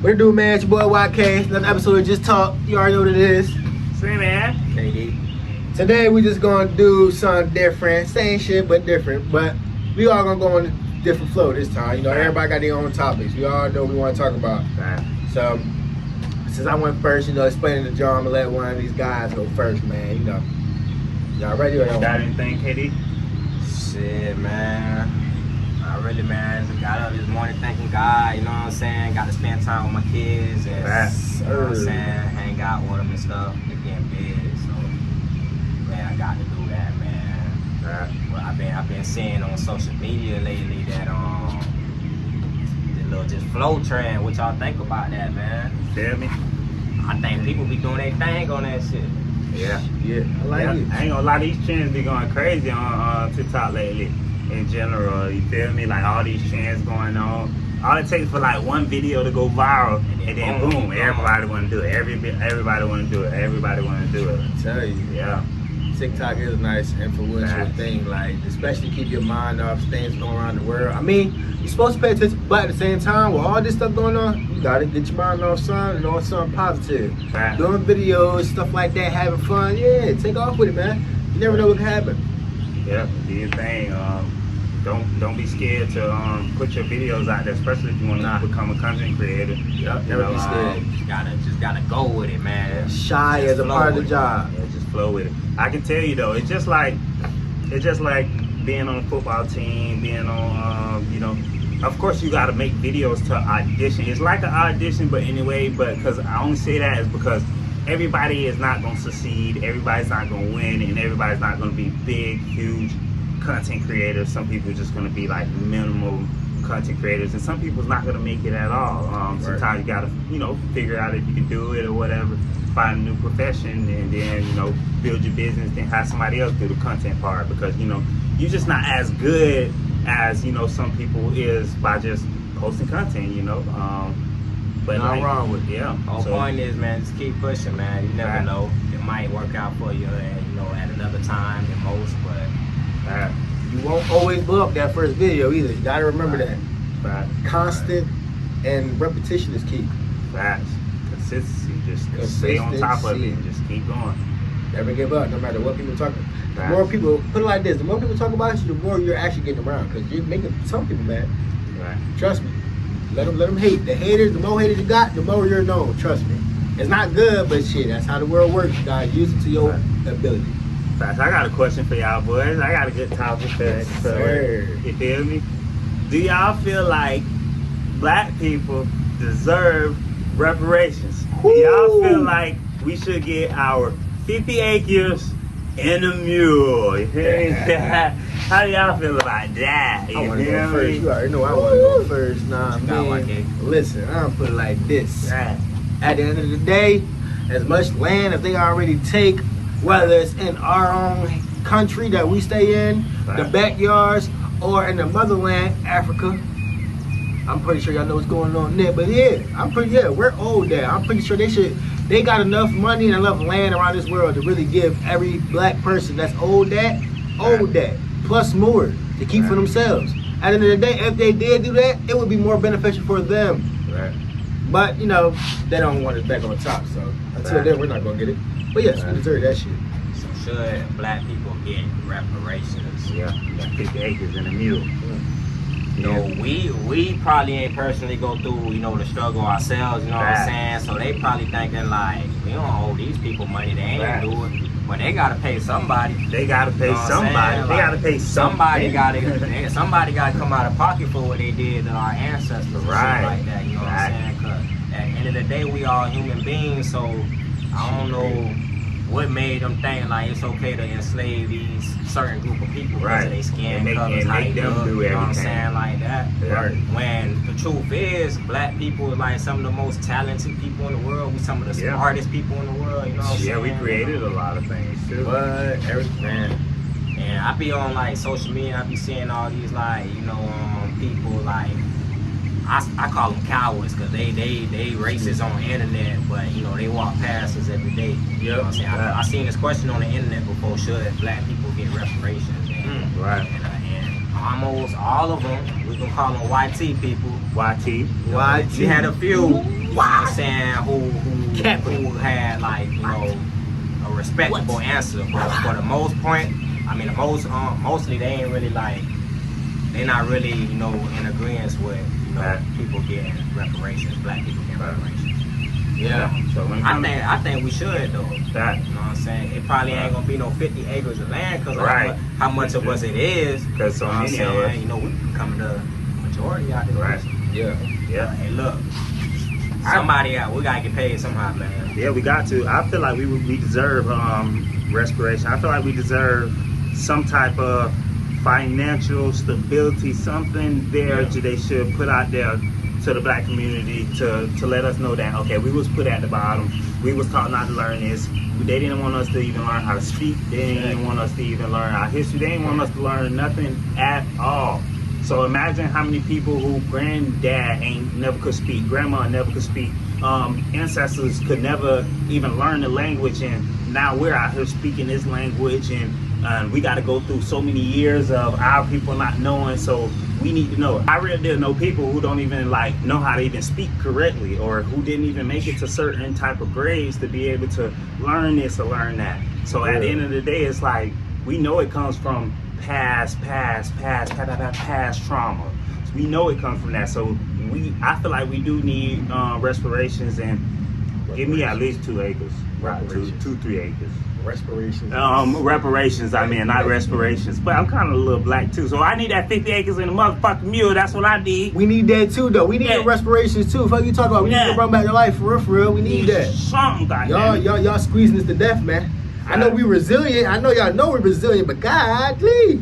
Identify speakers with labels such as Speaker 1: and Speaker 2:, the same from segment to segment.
Speaker 1: What it do, man? It's your boy YK. Another episode of Just Talk. You already know what it is.
Speaker 2: See, man.
Speaker 3: KD.
Speaker 1: Today we just gonna do something different. Same shit, but different. But we all gonna go on a different flow this time. You know, everybody got their own topics. We all know what we want to talk about.
Speaker 2: Right.
Speaker 1: So, since I went first, you know, explaining the jar, I'm gonna let one of these guys go first, man. You know, y'all ready or y'all?
Speaker 2: Got anything, KD?
Speaker 3: Shit, man. I really, man, just got up this morning thanking God, you know what I'm saying? Got to spend time with my kids and,
Speaker 2: Right.
Speaker 3: you know what I'm saying, hang out with them and stuff. They getting big, so, man, I got to do that, man.
Speaker 2: Right.
Speaker 3: Well, I've been seeing on social media lately that, the little just flow trend. What y'all think about that, man?
Speaker 2: Feel me?
Speaker 3: I think people be doing their thing on that shit.
Speaker 2: Yeah.
Speaker 1: Yeah, I like
Speaker 2: Yeah.
Speaker 1: it.
Speaker 2: I ain't gonna lie, these trends be going crazy on TikTok lately. In general, you feel me? Like all these trends going on. All it takes for like one video to go viral, and then boom, everybody want to do it. Everybody want to do it. Everybody want to do it.
Speaker 1: I tell you.
Speaker 2: Yeah.
Speaker 1: TikTok is a nice influential
Speaker 2: Right.
Speaker 1: thing, like especially keep your mind off things going around the world. I mean, you're supposed to pay attention, but at the same time, with all this stuff going on, you gotta get your mind off something and on something positive.
Speaker 2: Right.
Speaker 1: Doing videos, stuff like that, having fun, yeah, take off with it, man. You never know what can happen.
Speaker 2: Yeah. Do your thing. Don't be scared to put your videos out there, especially if you want to become a content creator.
Speaker 1: Yep,
Speaker 2: You
Speaker 1: never
Speaker 2: know,
Speaker 1: be scared.
Speaker 3: Just gotta go with it, man.
Speaker 1: Shy
Speaker 3: Just
Speaker 1: as a
Speaker 3: flow
Speaker 1: part of the
Speaker 3: with it.
Speaker 1: job.
Speaker 2: Yeah, just flow with it. I can tell you though, it's just like being on a football team, being on, of course you got to make videos to audition. It's like an audition, but anyway, because I only say that is because everybody is not going to succeed, everybody's not going to win, and everybody's not going to be big, huge content creators. Some people are just going to be like minimal content creators, and some people's not going to make it at all. Sometimes you got to, figure out if you can do it or whatever. Find a new profession and then, build your business, then have somebody else do the content part because, you're just not as good as, some people is by just posting content, But
Speaker 1: Not wrong with it.
Speaker 2: Yeah.
Speaker 3: Whole point is, man, just keep pushing, man. You never
Speaker 2: Right.
Speaker 3: know. It might work out for you, at another time than most, but
Speaker 1: You won't always blow up that first video either. You gotta remember
Speaker 2: Right.
Speaker 1: that. Constant and repetition is key.
Speaker 2: Facts. Consistency. Just stay on top of it and just keep going.
Speaker 1: Never give up, no matter what people talk about. The
Speaker 2: Right.
Speaker 1: more people, put it like this, the more people talk about you, the more you're actually getting around. Because you're making some people mad.
Speaker 2: Right.
Speaker 1: Trust me. Let them hate. The haters, the more haters you got, the more you're known. Trust me. It's not good, but shit, that's how the world works. You gotta use it to your ability.
Speaker 2: Facts. I got a question for y'all boys. I got a good topic for
Speaker 1: sir.
Speaker 2: you feel me? Do y'all feel like black people deserve reparations? Do y'all feel like we should get our 50 acres and a mule? You feel me? How do y'all feel about that?
Speaker 1: I want to
Speaker 2: feel
Speaker 1: go
Speaker 2: me?
Speaker 1: first. You already know I want to go first. Nah,
Speaker 3: You got one,
Speaker 1: man.
Speaker 3: King.
Speaker 1: Listen, I'm put it like this.
Speaker 2: Right.
Speaker 1: At the end of the day, as much land as they already take, whether it's in our own country that we stay in, the
Speaker 2: Right.
Speaker 1: backyards, or in the motherland, Africa. I'm pretty sure y'all know what's going on there. But yeah, we're old there. I'm pretty sure they got enough money and enough land around this world to really give every black person that's old that, plus more to keep for themselves. At the end of the day, if they did do that, it would be more beneficial for them.
Speaker 2: Right.
Speaker 1: But, they don't want it back on top, so until then, we're not going to get it. But yes, we deserve that shit.
Speaker 3: so should black people get reparations?
Speaker 2: Yeah. Got 50 acres and a mule.
Speaker 3: We probably ain't personally go through, the struggle ourselves, you know what I'm saying? So they probably thinking like, we don't owe these people money, they ain't
Speaker 2: Right.
Speaker 3: do it. But they gotta pay somebody.
Speaker 2: They gotta pay
Speaker 3: You know what I'm
Speaker 2: somebody.
Speaker 3: saying?
Speaker 2: They
Speaker 3: Like,
Speaker 2: gotta pay
Speaker 3: somebody
Speaker 2: somebody.
Speaker 3: somebody gotta come out of pocket for what they did to our ancestors and
Speaker 2: Right.
Speaker 3: shit like that, you know what I'm saying? 'Cause at the end of the day, we all human beings, so I don't know what made them think like it's okay to enslave these certain group of people because of their skin colors, how they
Speaker 2: them
Speaker 3: look,
Speaker 2: do
Speaker 3: you know what I'm
Speaker 2: everything.
Speaker 3: saying, like that.
Speaker 2: Right.
Speaker 3: When the truth is, black people are like some of the most talented people in the world. We some of the
Speaker 2: Yeah.
Speaker 3: smartest people in the world, you know what I'm saying?
Speaker 2: Yeah, we created a lot of things too.
Speaker 1: But everything.
Speaker 3: And I be on like social media, I be seeing all these like, people like, I call them cowards because they racist on the internet, but they walk past us every day. You know what I'm saying? I seen this question on the internet before: should black people get reparations? And,
Speaker 2: Right.
Speaker 3: and almost all of them, we can call them YT people.
Speaker 2: YT.
Speaker 3: We had a few know what I'm saying, who had like, you know, a respectable answer. But for the most point, I mean, mostly they ain't really like, they not really, you know, in agreement with, you know, people getting reparations, black people getting reparations.
Speaker 1: Yeah.
Speaker 2: So when
Speaker 3: I think we should though.
Speaker 2: that,
Speaker 3: You know what I'm saying? It probably ain't gonna be no 50 acres of land because
Speaker 2: Right.
Speaker 3: how much of us it is.
Speaker 2: because so
Speaker 3: You know what I'm
Speaker 2: many of us,
Speaker 3: saying? You know, we become the majority out there.
Speaker 2: right?
Speaker 1: Yeah.
Speaker 2: Yeah.
Speaker 3: Hey, look, somebody out. We gotta get paid somehow, man.
Speaker 2: Yeah, we got to. I feel like we deserve respiration. I feel like we deserve some type of financial stability, something there
Speaker 1: Yeah.
Speaker 2: they should put out there to the black community to let us know that, okay, we was put at the bottom. We was taught not to learn this. They didn't want us to even learn how to speak. They didn't even want us to even learn our history. They didn't want us to learn nothing at all. So imagine how many people who granddad never could speak, grandma never could speak, ancestors could never even learn the language, and now we're out here speaking this language, and we got to go through so many years of our people not knowing. So we need to know. I really did know people who don't even like know how to even speak correctly, or who didn't even make it to certain type of grades to be able to learn this or learn that. So at the end of the day, it's like we know it comes from past trauma. So we know it comes from that. So I feel like we do need respirations, and give me at least 2 acres, right? 2-3 acres.
Speaker 1: Reparations.
Speaker 2: Reparations. I mean, not respirations. But I'm kind of a little black too, so I need that 50 acres in a motherfucking mule. That's what I need.
Speaker 1: We need that too, though. We need
Speaker 2: Yeah.
Speaker 1: the respirations too. Fuck you talking about? We need to run back to life for real. We need that.
Speaker 2: Something, goddamn.
Speaker 1: Y'all squeezing us to death, man. I know we resilient. I know y'all know we're resilient, but God, please,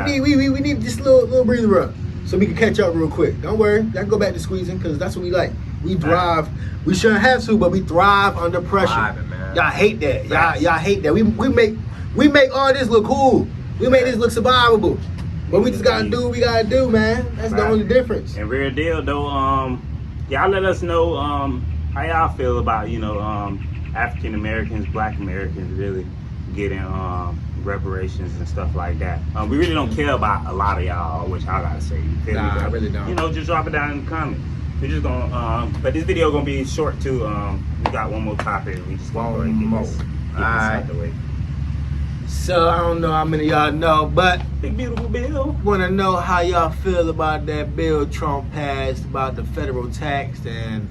Speaker 1: we need just a little breather up so we can catch up real quick. Don't worry, y'all can go back to squeezing because that's what we like. We thrive. We shouldn't have to, but we thrive under pressure.
Speaker 3: Thriving, man.
Speaker 1: Y'all hate that. Y'all hate that. We make all this look cool. We make this look survivable. But we just gotta do what we gotta do, man. That's the only difference.
Speaker 2: And real deal though, y'all let us know how y'all feel about, you know, African Americans, Black Americans really getting reparations and stuff like that. We really don't care about a lot of y'all, which I gotta say. You feel me?
Speaker 1: Nah, I really don't.
Speaker 2: You know, just drop it down in the comments. We just gonna, but this video gonna be short too. We got one more topic. We just gonna go ahead and get this out the way.
Speaker 1: So I don't know how many of y'all know, but
Speaker 2: Big beautiful bill.
Speaker 1: want to know how y'all feel about that bill Trump passed about the federal tax and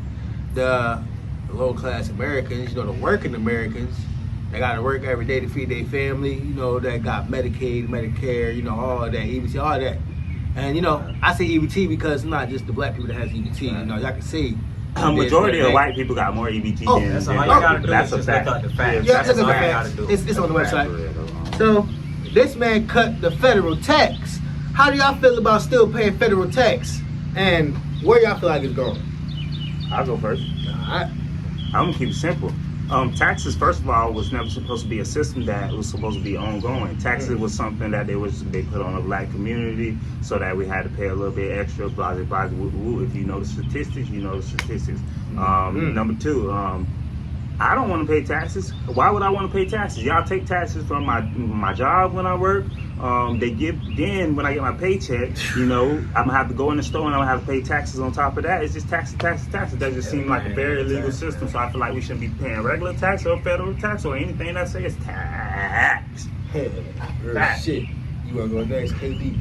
Speaker 1: the low-class Americans, you know, the working Americans. They got to work every day to feed their family, you know, that got Medicaid, Medicare, you know, all that, EBT, all that. And, you know, I say EBT because it's not just the black people that has EBT. You know, y'all can see.
Speaker 2: Majority of white people got more EBT
Speaker 1: Oh,
Speaker 2: than
Speaker 3: That's
Speaker 2: than
Speaker 3: all you
Speaker 2: black
Speaker 3: gotta
Speaker 2: people.
Speaker 3: do.
Speaker 2: That's
Speaker 3: Is
Speaker 2: a
Speaker 3: just
Speaker 2: fact.
Speaker 3: look up the facts.
Speaker 1: Yeah,
Speaker 3: That's
Speaker 1: look at
Speaker 3: all
Speaker 1: the
Speaker 3: you gotta
Speaker 1: facts.
Speaker 3: do.
Speaker 1: It's on the website.
Speaker 2: For real, though.
Speaker 1: So, this man cut the federal tax. How do y'all feel about still paying federal tax? And where y'all feel like it's going?
Speaker 2: I'll go first.
Speaker 1: Alright.
Speaker 2: I'm gonna keep it simple. Taxes, first of all, was never supposed to be a system that was supposed to be ongoing. Taxes was something that they put on the black community so that we had to pay a little bit extra. Blah blah blah. If you know the statistics, you know the statistics. Number two, I don't want to pay taxes. Why would I want to pay taxes? Y'all take taxes from my job when I work. Then when I get my paycheck, you know, I'm gonna have to go in the store and I'm gonna have to pay taxes on top of that. It's just taxes. That just seems like a very illegal system. So I feel like we shouldn't be paying regular tax or federal tax or anything that says tax. Fact.
Speaker 1: Shit. You wanna go next, KD?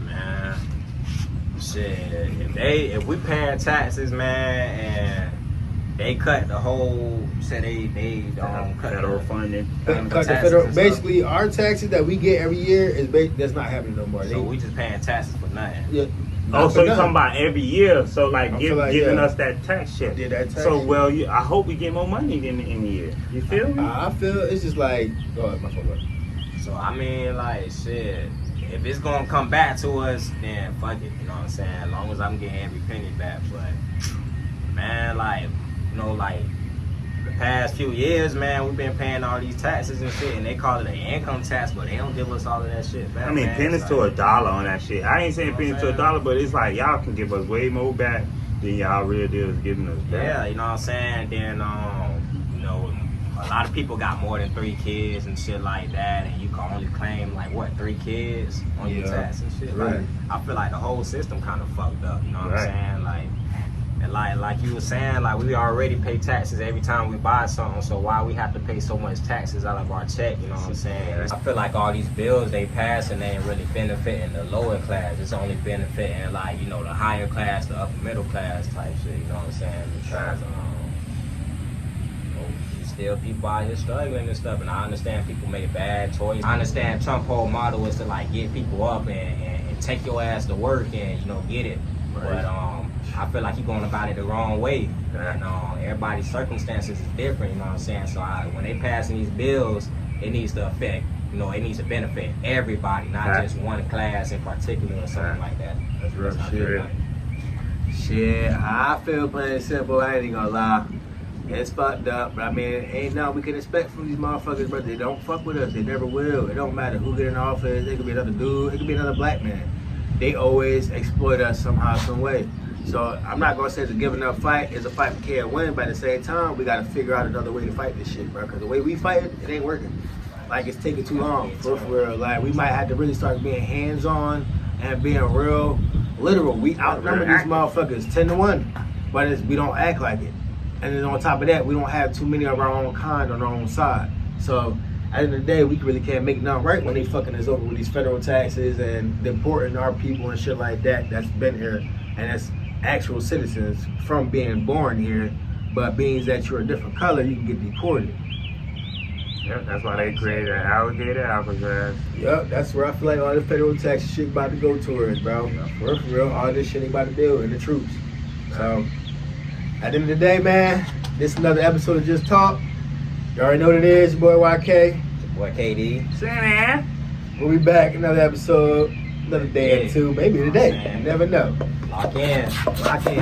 Speaker 3: Man, shit. If we paying taxes, man, and they cut the whole, say they cut
Speaker 2: Federal funding.
Speaker 1: Cut the
Speaker 3: taxes
Speaker 1: federal.
Speaker 3: and stuff.
Speaker 1: Basically, our taxes that we get every year is that's not happening no more.
Speaker 3: So we just paying taxes for nothing.
Speaker 1: Yeah.
Speaker 2: Oh, so you're talking about every year? So like,
Speaker 1: I feel like,
Speaker 2: giving
Speaker 1: yeah.
Speaker 2: us that tax shit.
Speaker 1: Yeah, that tax
Speaker 2: So
Speaker 1: shit.
Speaker 2: well, I hope we get more money in the year. You feel me?
Speaker 1: I feel it's just like, oh, my phone.
Speaker 3: So I mean, like, shit. If it's gonna come back to us, then fuck it. You know what I'm saying? As long as I'm getting every penny back. But man, like, you know, like the past few years, man, we've been paying all these taxes and shit, and they call it an income tax, but they don't give us all of that shit back.
Speaker 2: I mean,
Speaker 3: man.
Speaker 2: pennies
Speaker 3: It's
Speaker 2: to
Speaker 3: like,
Speaker 2: $1 on that shit. I ain't saying
Speaker 3: You know
Speaker 2: pennies
Speaker 3: what
Speaker 2: to
Speaker 3: I'm
Speaker 2: $1, but it's like y'all can give us way more back than y'all real deal is giving us back.
Speaker 3: Yeah, you know what I'm saying? Then, you know, a lot of people got more than 3 kids and shit like that, and you can only claim, like, what, 3 kids on your
Speaker 1: Yeah.
Speaker 3: tax and shit?
Speaker 1: Right.
Speaker 3: Like, I feel like the whole system kind of fucked up, you know what
Speaker 2: Right.
Speaker 3: I'm saying? Like, And like you were saying, like we already pay taxes every time we buy something, so why we have to pay so much taxes out of our check, you know what I'm saying? I feel like all these bills they pass and they ain't really benefiting the lower class. It's only benefiting like, you know, the higher class, the upper middle class type shit, you know what I'm saying? Because still people out here struggling and stuff, and I understand people make bad choices. I understand Trump's whole model is to like get people up and take your ass to work and, you know, get it. Right. But I feel like you're going about it the wrong way. And everybody's circumstances is different, you know what I'm saying? So when they passing these bills, it needs to affect, you know, it needs to benefit everybody, not just one class in particular or something like that.
Speaker 1: That's real shit. Shit, I feel plain and simple, I ain't even gonna lie. It's fucked up, but I mean, ain't nothing we can expect from these motherfuckers, but they don't fuck with us. They never will. It don't matter who get in office. It could be another dude. It could be another black man. They always exploit us somehow, some way. So I'm not gonna say it's a give enough fight. It's a fight we can't win, but at the same time, we gotta figure out another way to fight this shit, bro. Because the way we fight it, it ain't working. Like, it's taking too long, for real. Like, we might have to really start being hands-on and being real literal. We outnumber these motherfuckers 10-1, but we don't act like it. And then on top of that, we don't have too many of our own kind on our own side. So at the end of the day, we really can't make nothing right when they fucking us over with these federal taxes and deporting our people and shit like that that's been here and that's actual citizens from being born here. But being that you're a different color, you can get deported.
Speaker 2: Yep, that's why they created alligator Alcatraz.
Speaker 1: Yep, that's where I feel like all the federal tax shit about to go towards, bro. For real, all this shit ain't about to deal in the troops. So at the end of the day, man, this is another episode of Just Talk. You already know what it is, your boy YK.
Speaker 3: Your boy KD.
Speaker 2: Sam.
Speaker 1: We'll be back another episode, another day or two, maybe today. You never know.
Speaker 3: Lock in.
Speaker 1: Lock in.